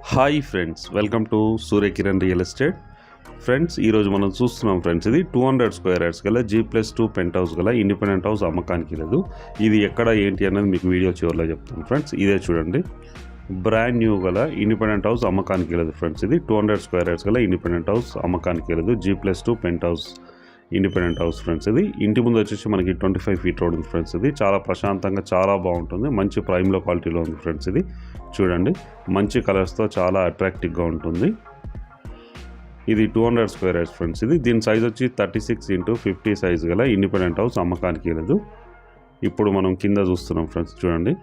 Hi friends, welcome to Surya Kiran real estate. Friends, ఈరోజు మనం చూస్తున్నాం ఫ్రెండ్స్, ఇది 200 స్క్వేర్ యార్డ్స్ గల G+2 పెంట్ హౌస్ గల ఇండిపెండెంట్ హౌస్ అమ్మకానికి లేదు. ఇది ఎక్కడ ఏంటి అనేది మీకు వీడియో చివరిలో చెప్తాను ఫ్రెండ్స్. ఇదే చూడండి, బ్రాండ్ న్యూ గల ఇండిపెండెంట్ హౌస్ అమ్మకానికి లేదు ఫ్రెండ్స్. ఇది 200 స్క్వేర్ యార్డ్స్ గల ఇండిపెండెంట్ హౌస్ అమ్మకానికి లేదు. G+2 penthouse independent house friends. ఇది ఇంటి ముందు వచ్చేసి మనకి 25 ఫీట్ రోడ్ ఉంది ఫ్రెండ్స్. ఇది చాలా ప్రశాంతంగా, చాలా బాగుంటుంది. మంచి ప్రైమ్లో క్వాలిటీలో ఉంది ఫ్రెండ్స్. ఇది చూడండి, మంచి కలర్స్తో చాలా అట్రాక్టివ్గా ఉంటుంది. ఇది 200 స్క్వేర్ యార్డ్స్ ఫ్రెండ్స్. ఇది దీని సైజ్ వచ్చి 36x50 సైజ్ గల ఇండిపెండెంట్ హౌస్ అమ్మకానికి లేదు. ఇప్పుడు మనం కింద చూస్తున్నాం ఫ్రెండ్స్. చూడండి,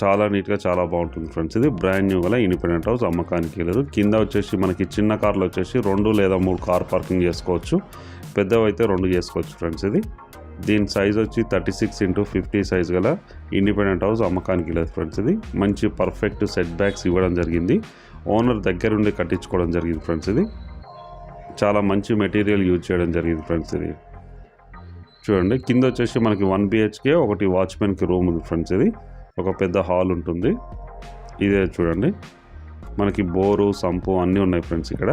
చాలా నీట్గా, చాలా బాగుంటుంది ఫ్రెండ్స్. ఇది బ్రాండ్ న్యూ గల ఇండిపెండెంట్ హౌస్ అమ్మకానికి లేదు. కింద వచ్చేసి మనకి చిన్న కార్లు వచ్చేసి 2 లేదా 3 కార్ పార్కింగ్ చేసుకోవచ్చు. పెద్దవి అయితే 2 చేసుకోవచ్చు ఫ్రెండ్స్. ఇది దీని సైజ్ వచ్చి 36x50 సైజ్ గల ఇండిపెండెంట్ హౌస్ అమ్మకానికి లేదు ఫ్రెండ్స్. ఇది మంచి పర్ఫెక్ట్ సెట్ బ్యాక్స్ ఇవ్వడం జరిగింది. ఓనర్ దగ్గరుండి కట్టించుకోవడం జరిగింది ఫ్రెండ్స్. ఇది చాలా మంచి మెటీరియల్ యూజ్ చేయడం జరిగింది ఫ్రెండ్స్. ఇది చూడండి, కింద వచ్చేసి మనకి 1 BHK, ఒకటి వాచ్మెన్కి రూమ్ ఉంది ఫ్రెండ్స్. ఇది ఒక పెద్ద హాల్ ఉంటుంది. ఇదే చూడండి, మనకి బోరు, సంపు అన్నీ ఉన్నాయి ఫ్రెండ్స్ ఇక్కడ.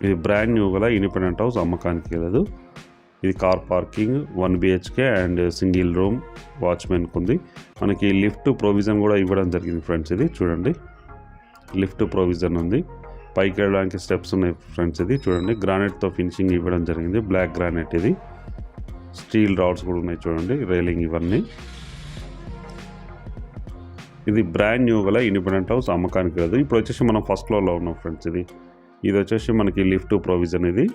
ఇది బ్రాండ్ న్యూ గల ఇండిపెండెంట్ హౌస్ అమ్మకానికి లేదు. ఇది car parking, 1 BHK and single room, వాచ్మెన్కి ఉంది. మనకి లిఫ్ట్ ప్రొవిజన్ కూడా ఇవ్వడం జరిగింది ఫ్రెండ్స్. ఇది చూడండి, లిఫ్ట్ ప్రొవిజన్ ఉంది. పైకి వెళ్ళడానికి స్టెప్స్ ఉన్నాయి ఫ్రెండ్స్. ఇది చూడండి, గ్రానైట్తో ఫినిషింగ్ ఇవ్వడం జరిగింది. Black granite. ఇది స్టీల్ రాడ్స్ కూడా ఉన్నాయి చూడండి, రైలింగ్ ఇవన్నీ. ఇది బ్రాండ్ న్యూ గల ఇండిపెండెంట్ హౌస్ అమ్మకానికి లేదు. ఇప్పుడు వచ్చేసి మనం ఫస్ట్ ఫ్లోర్లో ఉన్నాం ఫ్రెండ్స్. ఇది వచ్చేసి మనకి లిఫ్ట్ ప్రొవిజన్. ఇది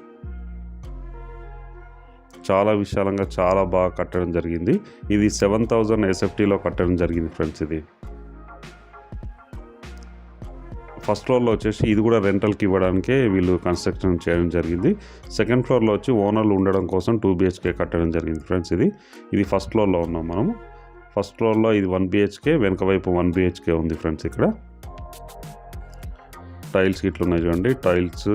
చాలా విశాలంగా, చాలా బాగా కట్టడం జరిగింది. ఇది 7000 SFTలో కట్టడం జరిగింది ఫ్రెండ్స్. ఇది ఫస్ట్ ఫ్లోర్లో వచ్చేసి ఇది కూడా రెంటల్కి ఇవ్వడానికే వీళ్ళు కన్స్ట్రక్షన్ చేయడం జరిగింది. సెకండ్ ఫ్లోర్లో వచ్చి ఓనర్లు ఉండడం కోసం 2 BHK కట్టడం జరిగింది ఫ్రెండ్స్. ఇది ఫస్ట్ ఫ్లోర్లో ఉన్నాం మనము. ఫస్ట్ ఫ్లోర్లో ఇది 1 BHK, వెనక వైపు 1 BHK ఉంది ఫ్రెండ్స్. ఇక్కడ టైల్స్ ఇట్లా ఉన్నాయి చూడండి, టైల్స్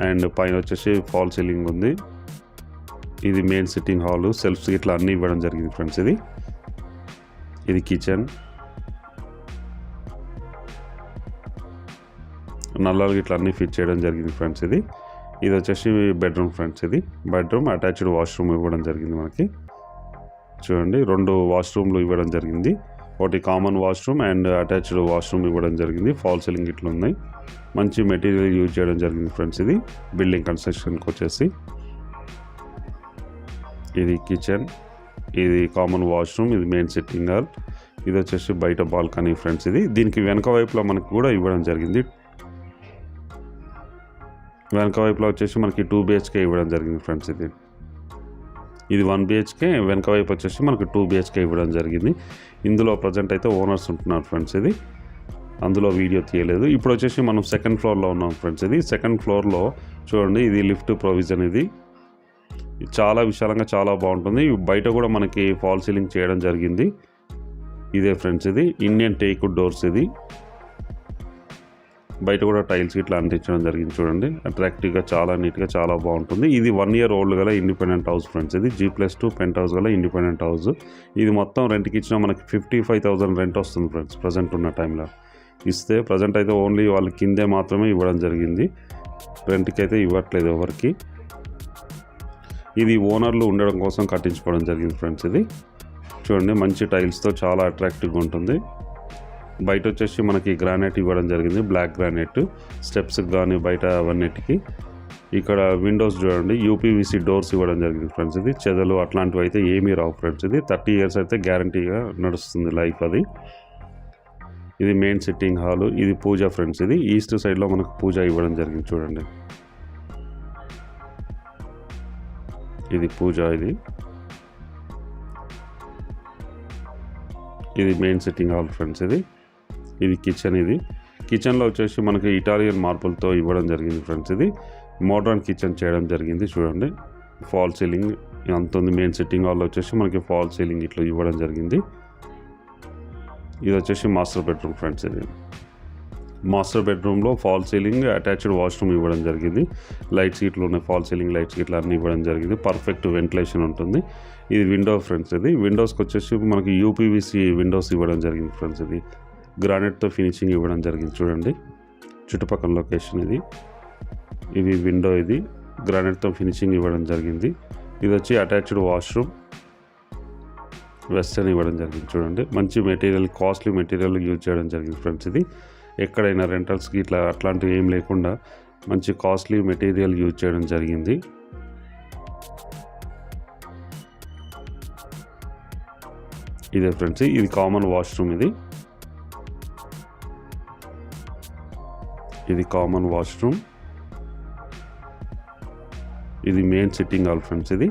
అండ్ పైన వచ్చేసి ఫాల్ సీలింగ్ ఉంది. ఇది మెయిన్ సిట్టింగ్ హాల్, సెల్ఫ్స్ ఇట్లా అన్నీ ఇవ్వడం జరిగింది ఫ్రెండ్స్. ఇది కిచెన్, నల్లాలు ఇట్లా అన్నీ ఫిట్ చేయడం జరిగింది ఫ్రెండ్స్. ఇది వచ్చేసి బెడ్రూమ్ ఫ్రెండ్స్. ఇది బెడ్రూమ్, అటాచ్డ్ వాష్రూమ్ ఇవ్వడం జరిగింది మనకి. చూడండి, 2 వాష్రూమ్లు ఇవ్వడం జరిగింది. ఒకటి common washroom and attached washroom ఇవ్వడం జరిగింది. ఫాల్ సీలింగ్ ఇట్లా ఉన్నాయి. మంచి మెటీరియల్ యూజ్ చేయడం జరిగింది ఫ్రెండ్స్. ఇది బిల్డింగ్ కన్స్ట్రక్షన్కి వచ్చేసి. ఇది కిచెన్, ఇది కామన్ వాష్రూమ్, ఇది మెయిన్ సిట్టింగ్ హాల్. ఇది వచ్చేసి బయట బాల్కనీ ఫ్రెండ్స్. దీనికి వెనక వైపులో మనకి కూడా ఇవ్వడం జరిగింది. వెనక వైపులో వచ్చేసి మనకి 2 BHK ఇవ్వడం జరిగింది ఫ్రెండ్స్. ఇది 1 BHK, వెనక వైపు వచ్చేసి మనకి 2 BHK ఇవ్వడం జరిగింది. ఇందులో ప్రజెంట్ అయితే ఓనర్స్ ఉంటున్నారు ఫ్రెండ్స్. అందులో వీడియో తీయలేదు. ఇప్పుడు వచ్చేసి మనం సెకండ్ ఫ్లోర్లో ఉన్నాం ఫ్రెండ్స్. సెకండ్ ఫ్లోర్లో చూడండి, ఇది లిఫ్ట్ ప్రొవిజన్. ఇది చాలా విశాలంగా, చాలా బాగుంటుంది. బయట కూడా మనకి ఫాల్ సీలింగ్ చేయడం జరిగింది. ఇదే ఫ్రెండ్స్, ఇది ఇండియన్ టేక్ డోర్స్. ఇది బయట కూడా టైల్స్ ఇట్లా అంటించడం జరిగింది చూడండి. అట్రాక్టివ్గా, చాలా నీట్గా, చాలా బాగుంటుంది. ఇది 1 year ఓల్డ్ గల independent house friends. G+2 penthouse గల ఇండిపెండెంట్ హౌస్. ఇది మొత్తం రెంట్కి ఇచ్చిన మనకి 55,000 రెంట్ వస్తుంది ఫ్రెండ్స్. ప్రజెంట్ ఉన్న టైంలో ఇస్తే, ప్రజెంట్ అయితే ఓన్లీ వాళ్ళ కిందే మాత్రమే ఇవ్వడం జరిగింది. రెంట్కి అయితే ఇవ్వట్లేదు ఎవరికి. ఇది ఓనర్లు ఉండడం కోసం కట్టించుకోవడం జరిగింది ఫ్రెండ్స్. చూడండి, మంచి టైల్స్తో చాలా అట్రాక్టివ్గా ఉంటుంది. బయట వచ్చేసి మనకి గ్రానైట్ ఇవ్వడం జరిగింది, బ్లాక్ గ్రానైట్, స్టెప్స్కి కానీ బయట అవన్నిటికి. ఇక్కడ విండోస్ చూడండి, UPVC డోర్స్ ఇవ్వడం జరిగింది ఫ్రెండ్స్. చెదలు అట్లాంటివి అయితే ఏమీ రావు ఫ్రెండ్స్. 30 years అయితే గ్యారంటీగా నడుస్తుంది లైఫ్. ఇది మెయిన్ సిట్టింగ్ హాల్. ఇది పూజ ఫ్రెండ్స్. ఈస్ట్ సైడ్లో మనకు పూజ ఇవ్వడం జరిగింది చూడండి. ఇది పూజ. ఇది మెయిన్ సిట్టింగ్ హాల్ ఫ్రెండ్స్. ఇది కిచెన్. కిచెన్లో వచ్చేసి మనకి ఇటాలియన్ మార్బుల్తో ఇవ్వడం జరిగింది ఫ్రెండ్స్. మోడ్రన్ కిచెన్ చేయడం జరిగింది చూడండి. ఫాల్ సీలింగ్ అంత ఉంది. మెయిన్ సిట్టింగ్ హాల్లో వచ్చేసి మనకి ఫాల్ సీలింగ్ ఇట్లా ఇవ్వడం జరిగింది. ఇది వచ్చేసి మాస్టర్ బెడ్రూమ్ ఫ్రెండ్స్. మాస్టర్ బెడ్రూమ్లో ఫాల్ సీలింగ్, అటాచ్డ్ వాష్రూమ్ ఇవ్వడం జరిగింది. లైట్స్ గిట్లు ఉన్నాయి, ఫాల్ సీలింగ్ లైట్స్ గిట్ల అన్నీ ఇవ్వడం జరిగింది. పర్ఫెక్ట్ వెంటిలేషన్ ఉంటుంది. ఇది విండో ఫ్రెండ్స్. ఇది విండోస్కి వచ్చేసి మనకి యూపీవీసీ విండోస్ ఇవ్వడం జరిగింది ఫ్రెండ్స్. ఇది గ్రానైట్తో ఫినిషింగ్ ఇవ్వడం జరిగింది. చూడండి చుట్టుపక్కల లొకేషన్ ఇది. ఇది విండో, ఇది గ్రానైట్తో ఫినిషింగ్ ఇవ్వడం జరిగింది. ఇది వచ్చి అటాచ్డ్ వాష్రూమ్, వెస్టర్న్ ఇవ్వడం జరిగింది. చూడండి మంచి మెటీరియల్, కాస్ట్లీ మెటీరియల్ యూజ్ చేయడం జరిగింది ఫ్రెండ్స్. ఇది ఎక్కడైనా రెంటల్స్కి ఇట్లా అట్లాంటివి ఏం లేకుండా మంచి కాస్ట్లీ మెటీరియల్ యూజ్ చేయడం జరిగింది. ఇదే ఫ్రెండ్స్, ఇది కామన్ వాష్రూమ్. ఇది కామన్ వాష్రూమ్. ఇది మెయిన్ సిట్టింగ్ హాల్ ఫ్రెండ్స్. ఇది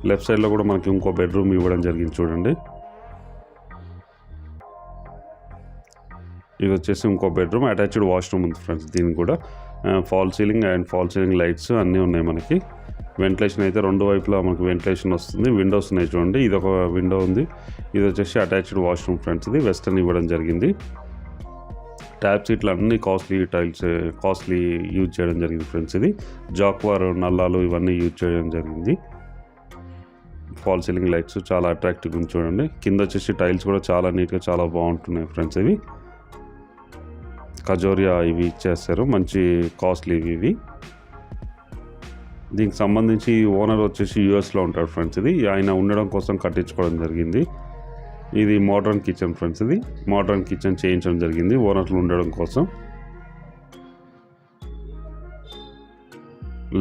లెఫ్ట్ సైడ్లో కూడా మనకి ఇంకో బెడ్రూమ్ ఇవ్వడం జరిగింది. చూడండి ఇది వచ్చేసి ఇంకో బెడ్రూమ్, అటాచ్డ్ వాష్రూమ్ ఉంది ఫ్రెండ్స్. దీనికి కూడా fall ceiling and fall ceiling lights అన్నీ ఉన్నాయి మనకి. వెంటిలేషన్ అయితే రెండు వైపులా మనకి వెంటిలేషన్ వస్తుంది. విండోస్ ఉన్నాయి చూడండి. ఇది ఒక విండో ఉంది. ఇది వచ్చేసి అటాచ్డ్ వాష్రూమ్ ఫ్రెండ్స్. ఇది వెస్టర్న్ ఇవ్వడం జరిగింది. ట్యాప్స్ ఇట్లా అన్ని కాస్ట్లీ టైల్స్, కాస్ట్లీ యూజ్ చేయడం జరిగింది ఫ్రెండ్స్. ఇది జాక్వార్ నల్లాలు ఇవన్నీ యూజ్ చేయడం జరిగింది. ఫాల్ సీలింగ్ లైట్స్ చాలా అట్రాక్టివ్గా ఉంది చూడండి. కింద వచ్చేసి టైల్స్ కూడా చాలా నీట్గా చాలా బాగుంటున్నాయి ఫ్రెండ్స్. ఇవి కజోరియా ఇవి ఇచ్చేస్తారు, మంచి కాస్ట్లీ ఇవి. దీనికి సంబంధించి ఓనర్ వచ్చేసి యూఎస్లో ఉంటాడు ఫ్రెండ్స్. ఇది ఆయన ఉండడం కోసం కట్టించుకోవడం జరిగింది. ఇది మోడ్రన్ కిచెన్ ఫ్రెండ్స్. ఇది మోడ్రన్ కిచెన్ చేయించడం జరిగింది ఓనర్లు ఉండడం కోసం.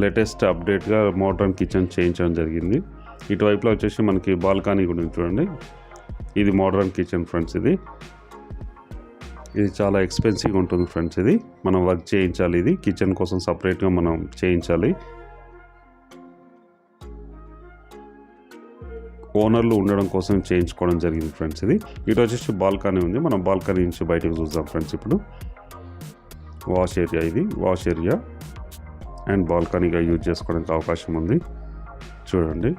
లేటెస్ట్ అప్డేట్గా మోడ్రన్ కిచెన్ చేయించడం జరిగింది. ఇటువైపులో వచ్చేసి మనకి బాల్కనీ కూడా ఉంది చూడండి. ఇది మోడ్రన్ కిచెన్ ఫ్రెండ్స్. ఇది చాలా ఎక్స్పెన్సివ్గా ఉంటుంది ఫ్రెండ్స్. ఇది మనం వర్క్ చేయించాలి. ఇది కిచెన్ కోసం సపరేట్గా మనం చేయించాలి. ఓనర్లు ఉండడం కోసం చేయించుకోవడం జరిగింది ఫ్రెండ్స్. ఇది ఇటు వచ్చేసి బాల్కనీ ఉంది. మనం బాల్కనీ నుంచి బయటకు చూద్దాం ఫ్రెండ్స్. ఇప్పుడు వాష్ ఏరియా, ఇది వాష్ ఏరియా అండ్ బాల్కనీగా యూజ్ చేసుకోవడానికి అవకాశం ఉంది. చూడండి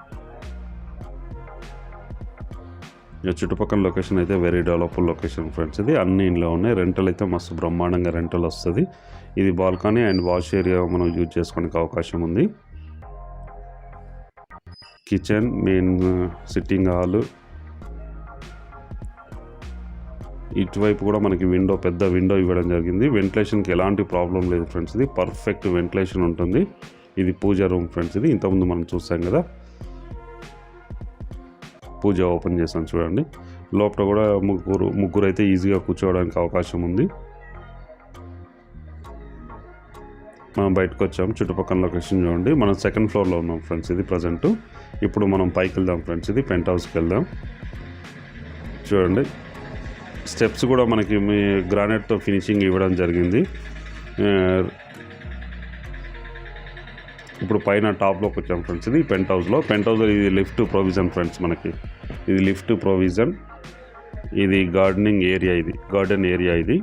చుట్టుపక్కల లొకేషన్ అయితే వెరీ డెవలప్డ్ లొకేషన్ ఫ్రెండ్స్. ఇది అన్ని ఇంట్లో ఉన్నాయి. రెంటల్ అయితే మస్తు బ్రహ్మాండంగా రెంటల్ వస్తుంది. ఇది బాల్కనీ అండ్ వాష్ ఏరియా మనం యూజ్ చేసుకోవడానికి అవకాశం ఉంది. కిచెన్, మెయిన్ సిట్టింగ్ హాల్, ఇటువైపు కూడా మనకి విండో, పెద్ద విండో ఇవ్వడం జరిగింది. వెంటిలేషన్కి ఎలాంటి ప్రాబ్లం లేదు ఫ్రెండ్స్. ఇది పర్ఫెక్ట్ వెంటిలేషన్ ఉంటుంది. ఇది పూజ రూమ్ ఫ్రెండ్స్. ఇది ఇంతకుముందు మనం చూసాం కదా, పూజ ఓపెన్ చేసాం చూడండి. లోపల కూడా ముగ్గురు అయితే ఈజీగా కూర్చోవడానికి అవకాశం ఉంది. మనం బయటకు వచ్చాం. చుట్టుపక్కల లొకేషన్ చూడండి. మనం సెకండ్ ఫ్లోర్లో ఉన్నాం ఫ్రెండ్స్. ఇది ప్రజెంట్. ఇప్పుడు మనం పైకి వెళ్దాం ఫ్రెండ్స్. ఇది పెంట్ హౌస్కి వెళ్దాం. చూడండి స్టెప్స్ కూడా మనకి గ్రానైట్తో ఫినిషింగ్ ఇవ్వడం జరిగింది. ఇప్పుడు పైన టాప్లోకి వచ్చాం ఫ్రెండ్స్. ఇది పెంట్ హౌస్లో ఇది లిఫ్ట్ ప్రొవిజన్ ఫ్రెండ్స్. మనకి ఇది లిఫ్ట్ ప్రొవిజన్. ఇది గార్డెనింగ్ ఏరియా, ఇది గార్డెన్ ఏరియా. ఇది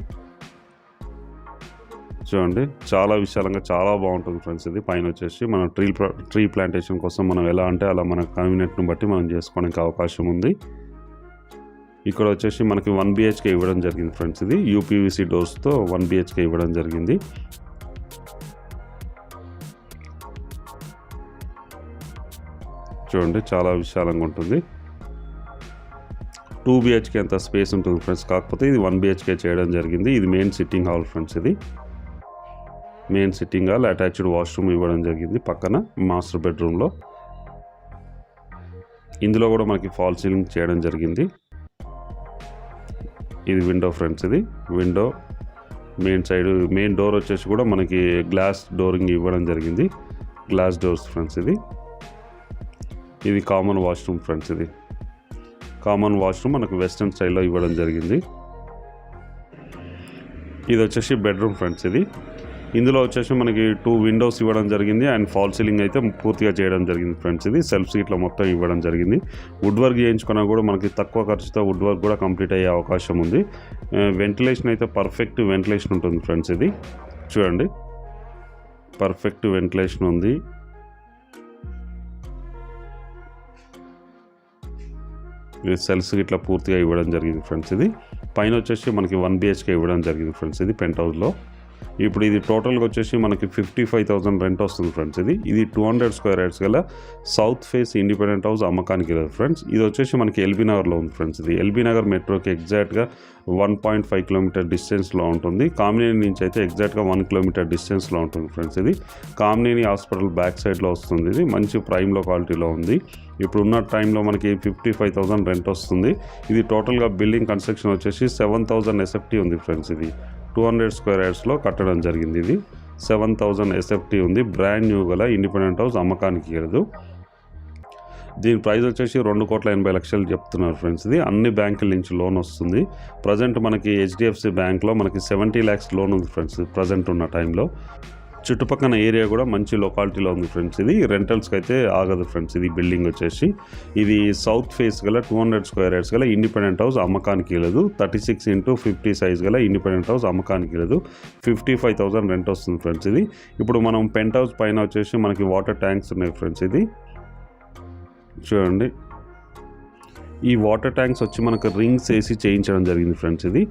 చూడండి చాలా విశాలంగా చాలా బాగుంటుంది ఫ్రెండ్స్. ఇది పైన వచ్చేసి మనం ట్రీ ప్లాంటేషన్ కోసం మనం ఎలా అంటే అలా మన కన్వీనియంట్ని బట్టి మనం చేసుకోవడానికి అవకాశం ఉంది. ఇక్కడ వచ్చేసి మనకి 1 BHK ఇవ్వడం జరిగింది ఫ్రెండ్స్. ఇది యూపీవీసీ డోర్స్తో 1 BHK ఇవ్వడం జరిగింది. చూడండి చాలా విశాలంగా ఉంటుంది. 2 BHK అంత స్పేస్ ఉంటుంది ఫ్రెండ్స్. కాకపోతే ఇది 1 BHK చేయడం జరిగింది. ఇది మెయిన్ సిట్టింగ్ హాల్ ఫ్రెండ్స్. ఇది main sitting hall, attached washroom ఇవ్వడం జరిగింది పక్కన మాస్టర్ బెడ్రూమ్లో. ఇందులో కూడా మనకి ఫాల్ సీలింగ్ చేయడం జరిగింది. ఇది విండో ఫ్రెండ్స్. ఇది window main side. Main door వచ్చేసి కూడా మనకి గ్లాస్ డోరింగ్ ఇవ్వడం జరిగింది. Glass doors friends. ఇది కామన్ వాష్రూమ్ ఫ్రెండ్స్. ఇది కామన్ వాష్రూమ్ మనకు వెస్టర్న్ స్టైల్లో ఇవ్వడం జరిగింది. ఇది వచ్చేసి బెడ్రూమ్ ఫ్రెండ్స్. ఇది ఇందులో వచ్చేసి మనకి 2 విండోస్ ఇవ్వడం జరిగింది అండ్ ఫాల్ సీలింగ్ అయితే పూర్తిగా చేయడం జరిగింది ఫ్రెండ్స్. ఇది సెల్ఫ్స్ ఇట్లా మొత్తం ఇవ్వడం జరిగింది. వుడ్ వర్క్ చేయించుకున్నా కూడా మనకి తక్కువ ఖర్చుతో వుడ్ వర్క్ కూడా కంప్లీట్ అయ్యే అవకాశం ఉంది. వెంటిలేషన్ అయితే పర్ఫెక్ట్ వెంటిలేషన్ ఉంటుంది ఫ్రెండ్స్. ఇది చూడండి పర్ఫెక్ట్ వెంటిలేషన్ ఉంది. సెల్స్ ఇట్లా పూర్తిగా ఇవ్వడం జరిగింది ఫ్రెండ్స్. ఇది పైన వచ్చేసి మనకి 1 BHK ఇవ్వడం జరిగింది ఫ్రెండ్స్. ఇది పెంట్ హౌస్లో. ఇప్పుడు ఇది టోటల్గా వచ్చేసి మనకి 55,000 రెంట్ వస్తుంది ఫ్రెండ్స్. ఇది 200 స్క్వేర్ యార్డ్స్ గల సౌత్ ఫేస్ ఇండిపెండెంట్ హౌస్ అమ్మకానికి లేదు ఫ్రెండ్స్. ఇది వచ్చేసి మనకి ఎల్బీ నగర్లో ఉంది ఫ్రెండ్స్. ఇది ఎల్బీ నగర్ మెట్రోకి ఎగ్జాక్ట్గా 1.5 కిలోమీటర్ డిస్టెన్స్లో ఉంటుంది. కామినేని నుంచి అయితే ఎగ్జాక్ట్గా 1 కిలోమీటర్ డిస్టెన్స్లో ఉంటుంది ఫ్రెండ్స్. ఇది కామినేని హాస్పిటల్ బ్యాక్ సైడ్లో వస్తుంది. ఇది మంచి ప్రైమ్ లొకాలిటీలో ఉంది. ఇప్పుడున్న టైంలో మనకి 55,000 రెంట్ వస్తుంది. ఇది టోటల్గా బిల్డింగ్ కన్స్ట్రక్షన్ వచ్చేసి 7,000 SFT ఉంది ఫ్రెండ్స్. ఇది 200 స్క్వేర్ యార్డ్స్లో కట్టడం జరిగింది. ఇది 7,000 SFT ఉంది. బ్రాండ్ న్యూ గల ఇండిపెండెంట్ హౌస్ అమ్మకానికి లేదు. దీని ప్రైస్ వచ్చేసి 2,80,00,000 చెప్తున్నారు ఫ్రెండ్స్. ఇది అన్ని బ్యాంకుల నుంచి లోన్ వస్తుంది. ప్రజెంట్ మనకి HDFC బ్యాంక్లో మనకి 70 lakhs లోన్ ఉంది ఫ్రెండ్స్ ప్రజెంట్ ఉన్న టైంలో. చుట్టుపక్కల ఏరియా కూడా మంచి లొకాలిటీలో ఉంది ఫ్రెండ్స్. ఇది రెంటల్స్కి అయితే ఆగదు ఫ్రెండ్స్. ఇది బిల్డింగ్ వచ్చేసి ఇది సౌత్ ఫేస్ గల 200 స్క్వేర్ యార్డ్స్ గల ఇండిపెండెంట్ హౌస్ అమ్మకానికి లేదు. 36x50 సైజ్ గల ఇండిపెండెంట్ హౌస్ అమ్మకానికి లేదు. 55,000 రెంట్ వస్తుంది ఫ్రెండ్స్. ఇది ఇప్పుడు మనం పెంట్ హౌస్ పైన వచ్చేసి మనకి వాటర్ ట్యాంక్స్ ఉన్నాయి ఫ్రెండ్స్. ఇది చూడండి, ఈ వాటర్ ట్యాంక్స్ వచ్చి మనకు రింగ్స్ వేసి చేయించడం జరిగింది ఫ్రెండ్స్. ఇది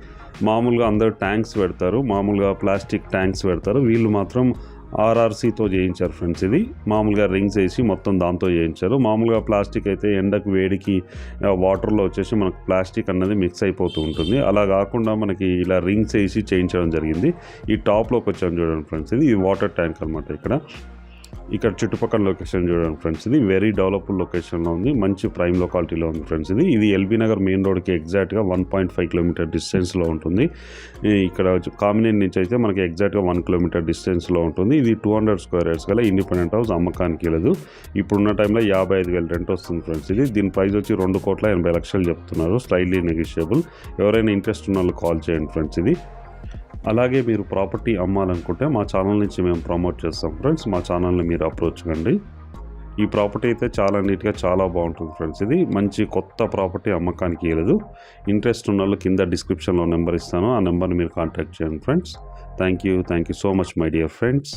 మామూలుగా అందరూ ట్యాంక్స్ పెడతారు, మామూలుగా ప్లాస్టిక్ ట్యాంక్స్ పెడతారు. వీళ్ళు మాత్రం RRCతో చేయించారు ఫ్రెండ్స్. ఇది మామూలుగా రింగ్స్ వేసి మొత్తం దాంతో చేయించారు. మామూలుగా ప్లాస్టిక్ అయితే ఎండకు వేడికి వాటర్లో వచ్చేసి మనకు ప్లాస్టిక్ అన్నది మిక్స్ అయిపోతూ ఉంటుంది. అలా కాకుండా మనకి ఇలా రింగ్స్ వేసి చేయించడం జరిగింది. ఈ టాప్లోకి వచ్చాను చూడండి ఫ్రెండ్స్. ఇది వాటర్ ట్యాంక్ అనమాట. ఇక్కడ చుట్టుపక్కల లొకేషన్ చూడండి ఫ్రెండ్స్. ఇది వెరీ డెవలప్డ్ లొకేషన్లో ఉంది. మంచి ప్రైమ్ లొకాలిటీలో ఉంది ఫ్రెండ్స్. ఇది ఎల్బీ నగర్ మెయిన్ రోడ్కి ఎగ్జాక్ట్గా 1.5 కిలోమీటర్ డిస్టెన్స్లో ఉంటుంది. ఇక్కడ కామినేని నుంచి అయితే మనకి ఎగ్జాక్ట్గా 1 కిలోమీటర్ డిస్టెన్స్లో ఉంటుంది. ఇది 200 స్క్వేర్ యార్డ్స్ గల ఇండిపెండెంట్ హౌస్ అమ్మకానికి లేదు. ఇప్పుడున్న టైంలో 55,000 రెంట్ వస్తుంది ఫ్రెండ్స్. దీని ప్రైస్ వచ్చి 2,80,00,000 చెప్తున్నారు. Slightly negotiable. ఎవరైనా ఇంట్రెస్ట్ ఉన్న వాళ్ళు కాల్ చేయండి ఫ్రెండ్స్. అలాగే మీరు ప్రాపర్టీ అమ్మాలనుకుంటే మా ఛానల్ నుంచి మేము ప్రమోట్ చేస్తాం ఫ్రెండ్స్. మా ఛానల్ని మీరు అప్రోచ్ కండి. ఈ ప్రాపర్టీ అయితే చాలా నీట్గా చాలా బాగుంటుంది ఫ్రెండ్స్. ఇది మంచి కొత్త ప్రాపర్టీ అమ్మకానికి లేదు. ఇంట్రెస్ట్ ఉన్న వాళ్ళు కింద డిస్క్రిప్షన్లో నెంబర్ ఇస్తాను. ఆ నెంబర్ని మీరు కాంటాక్ట్ చేయండి friends. Thank you so much my dear friends.